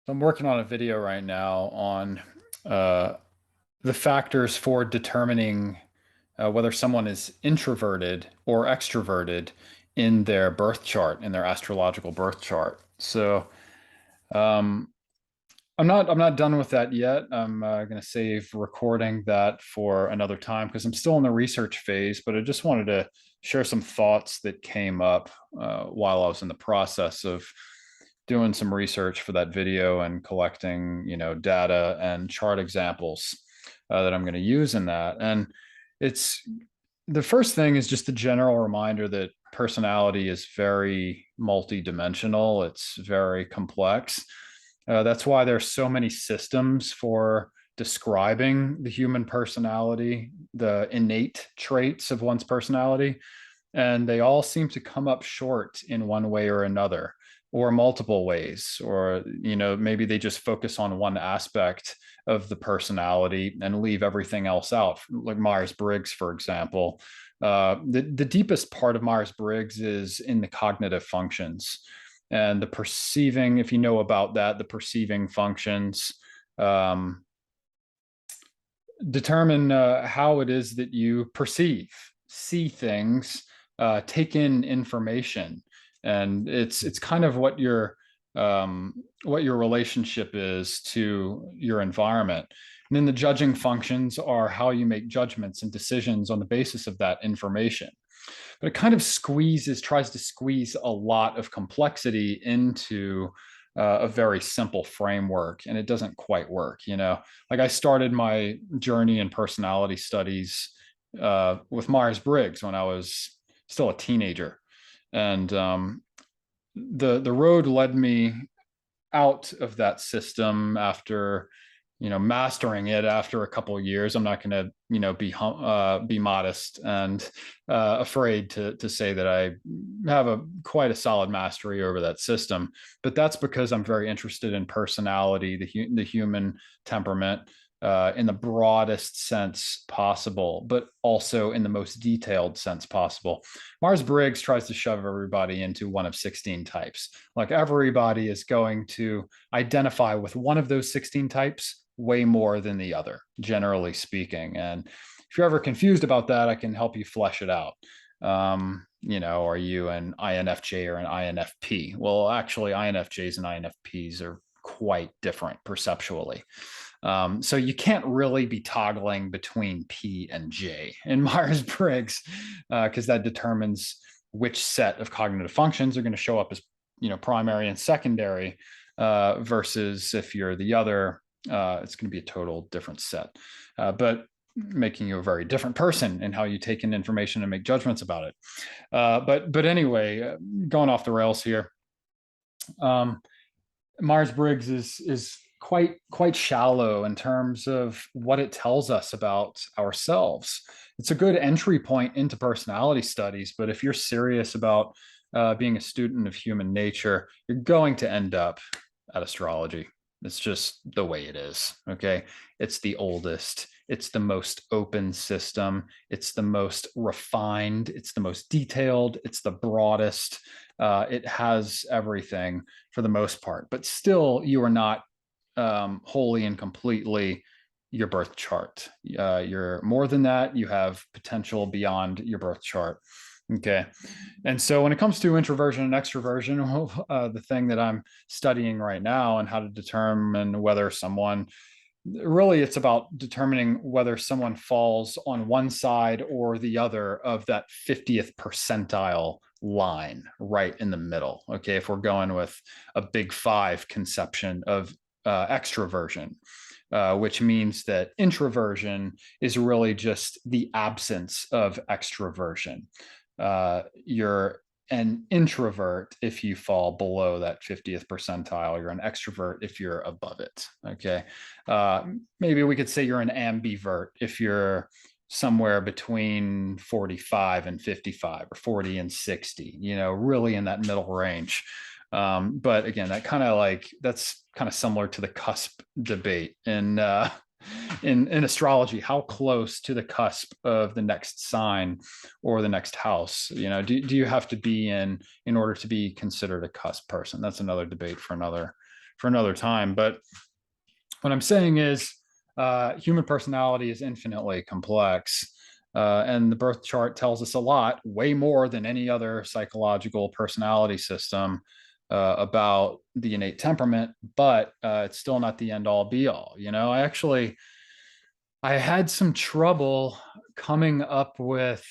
I'm working on a video right now on uh, the factors for determining whether someone is introverted or extroverted in their birth chart, in their astrological birth chart. So um, I'm not done with that yet. I'm going to save recording that for another time because I'm still in the research phase. But I just wanted to share some thoughts that came up while I was in the process of doing some research for that video and collecting, data and chart examples that I'm going to use in that. And it's the first thing is just the general reminder that personality is very multidimensional. It's very complex. That's why there's so many systems for describing the human personality, the innate traits of one's personality, and they all seem to come up short in one way or another, or multiple ways, or maybe they just focus on one aspect of the personality and leave everything else out, like Myers-Briggs, for example. The deepest part of Myers-Briggs is in the cognitive functions and the perceiving. If you know about that, the perceiving functions um, determine how it is that you perceive, see things, take in information, and it's kind of what your relationship is to your environment. And then the judging functions are how you make judgments and decisions on the basis of that information. But it kind of tries to squeeze a lot of complexity into a very simple framework, and it doesn't quite work. Like I started my journey in personality studies with Myers-Briggs when I was still a teenager, and the road led me out of that system after mastering it after a couple of years. I'm not going to be modest and afraid to say that I have a quite a solid mastery over that system, but that's because I'm very interested in personality, the human temperament, in the broadest sense possible, but also in the most detailed sense possible. Myers-Briggs tries to shove everybody into one of 16 types. Like everybody is going to identify with one of those 16 types way more than the other, generally speaking. And if you're ever confused about that, I can help you flesh it out. Are you an INFJ or an INFP? Well, actually, INFJs and INFPs are quite different perceptually. So you can't really be toggling between P and J in Myers-Briggs because that determines which set of cognitive functions are going to show up as primary and secondary versus if you're the other, it's going to be a total different set. But making you a very different person in how you take in information and make judgments about it. But anyway, going off the rails here. Um, Myers-Briggs is quite shallow in terms of what it tells us about ourselves. It's a good entry point into personality studies, but if you're serious about being a student of human nature, you're going to end up at astrology. It's just the way it is. Okay. It's the oldest, it's the most open system, it's the most refined, it's the most detailed, it's the broadest. It has everything for the most part, but still, you are not wholly and completely your birth chart. You're more than that. You have potential beyond your birth chart. Okay. And so when it comes to introversion and extroversion, the thing that I'm studying right now and how to determine whether someone really it's about determining whether someone falls on one side or the other of that 50th percentile line right in the middle. Okay. If we're going with a big five conception of extroversion, which means that introversion is really just the absence of extroversion. You're an introvert if you fall below that 50th percentile. You're an extrovert if you're above it. Okay. Uh, Maybe we could say you're an ambivert if you're somewhere between 45 and 55 or 40 and 60, really in that middle range. But again, that's kind of similar to the cusp debate in astrology. How close to the cusp of the next sign or the next house, do you have to be in order to be considered a cusp person? That's another debate for another for another time. But what I'm saying is, human personality is infinitely complex. And the birth chart tells us a lot, way more than any other psychological personality system, about the innate temperament, but it's still not the end all be all. I had some trouble coming up with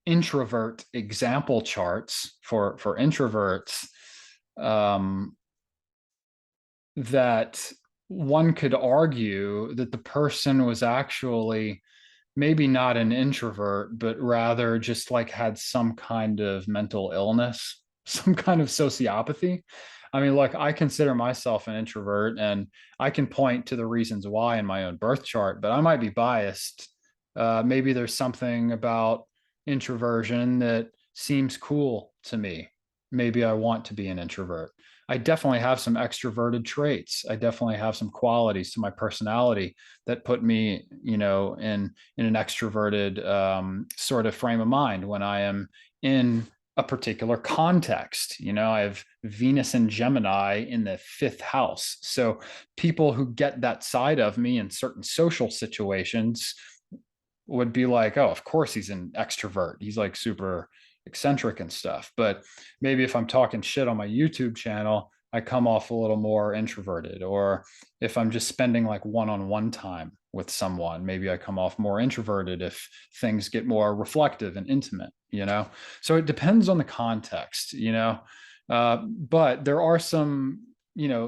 introvert example charts for introverts, um, that one could argue that the person was actually maybe not an introvert, but rather just like had some kind of mental illness, some kind of sociopathy. I mean, like, I consider myself an introvert, and I can point to the reasons why in my own birth chart, but I might be biased. Maybe there's something about introversion that seems cool to me. Maybe I want to be an introvert. I definitely have some extroverted traits. I definitely have some qualities to my personality that put me, in an extroverted sort of frame of mind when I am in a particular context. I have Venus and Gemini in the fifth house. So people who get that side of me in certain social situations would be like, oh, of course he's an extrovert. He's like super eccentric and stuff. But maybe if I'm talking shit on my YouTube channel, I come off a little more introverted. Or if I'm just spending like one-on-one time with someone, maybe I come off more introverted if things get more reflective and intimate. So it depends on the context. But there are some,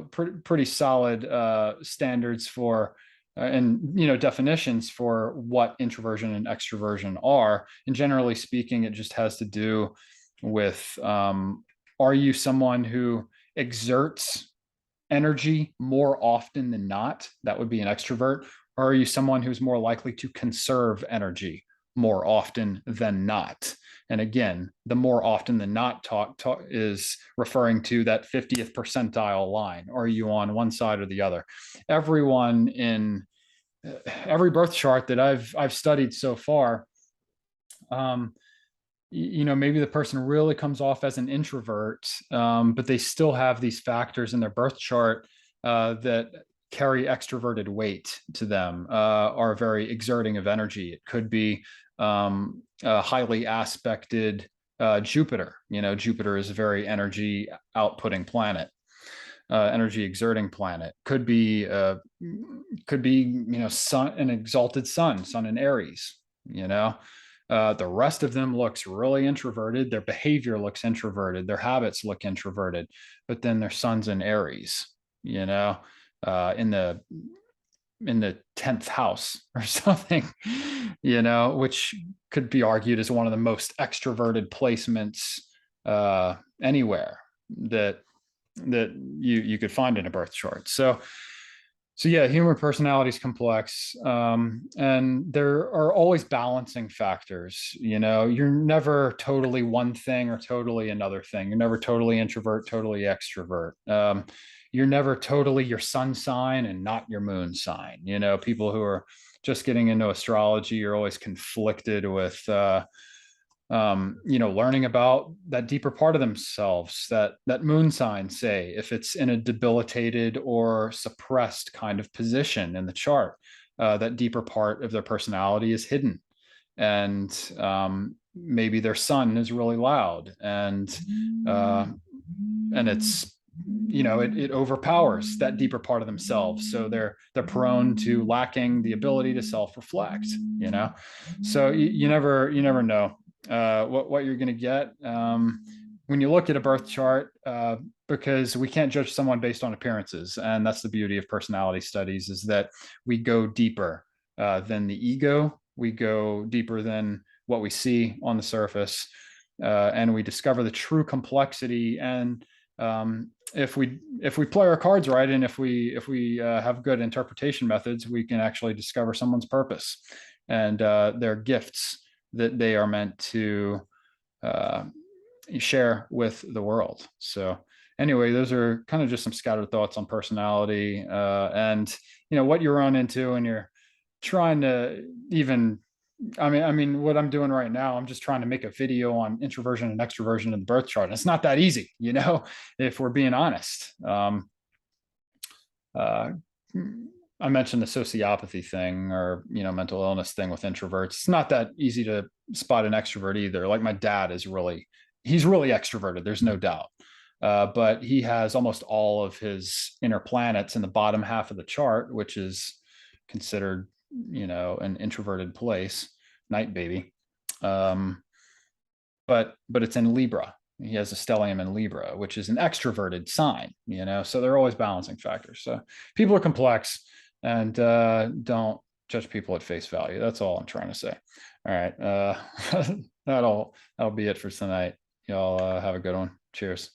pretty solid standards for and definitions for what introversion and extroversion are. And generally speaking, it just has to do with, are you someone who exerts energy more often than not? That would be an extrovert. Or are you someone who's more likely to conserve energy more often than not? And again, the more often than not talk is referring to that 50th percentile line. Are you on one side or the other? Everyone in every birth chart that I've studied so far, maybe the person really comes off as an introvert, but they still have these factors in their birth chart that carry extroverted weight to them, are very exerting of energy. It could be a highly aspected Jupiter. Jupiter is a very energy outputting planet, energy exerting planet. Could be sun, an exalted sun in Aries. The rest of them looks really introverted. Their behavior looks introverted. Their habits look introverted, but then their sun's in Aries. In the 10th house or something, which could be argued as one of the most extroverted placements anywhere that you could find in a birth chart. So yeah, human personality is complex, and there are always balancing factors. You're never totally one thing or totally another thing. You're never totally introvert, totally extrovert. You're never totally your sun sign and not your moon sign. People who are just getting into astrology are always conflicted with learning about that deeper part of themselves, that moon sign, say, if it's in a debilitated or suppressed kind of position in the chart, that deeper part of their personality is hidden. And maybe their sun is really loud, and it's, it overpowers that deeper part of themselves. So they're prone to lacking the ability to self-reflect. So you never know what you're going to get when you look at a birth chart, because we can't judge someone based on appearances. And that's the beauty of personality studies, is that we go deeper than the ego. We go deeper than what we see on the surface, and we discover the true complexity. And if we play our cards right, and if we have good interpretation methods, we can actually discover someone's purpose and their gifts that they are meant to share with the world. So anyway, those are kind of just some scattered thoughts on personality, and what you run into, and you're trying to even, I mean, what I'm doing right now, I'm just trying to make a video on introversion and extroversion in the birth chart. And it's not that easy, if we're being honest. uh, I mentioned the sociopathy thing, or, mental illness thing with introverts. It's not that easy to spot an extrovert either. Like my dad he's really extroverted. There's no doubt. But he has almost all of his inner planets in the bottom half of the chart, which is considered, an introverted place, night baby. But it's in Libra. He has a stellium in Libra, which is an extroverted sign, so they're always balancing factors. So people are complex, and don't judge people at face value. That's all I'm trying to say. All right. That'll be it for tonight. Y'all have a good one. Cheers.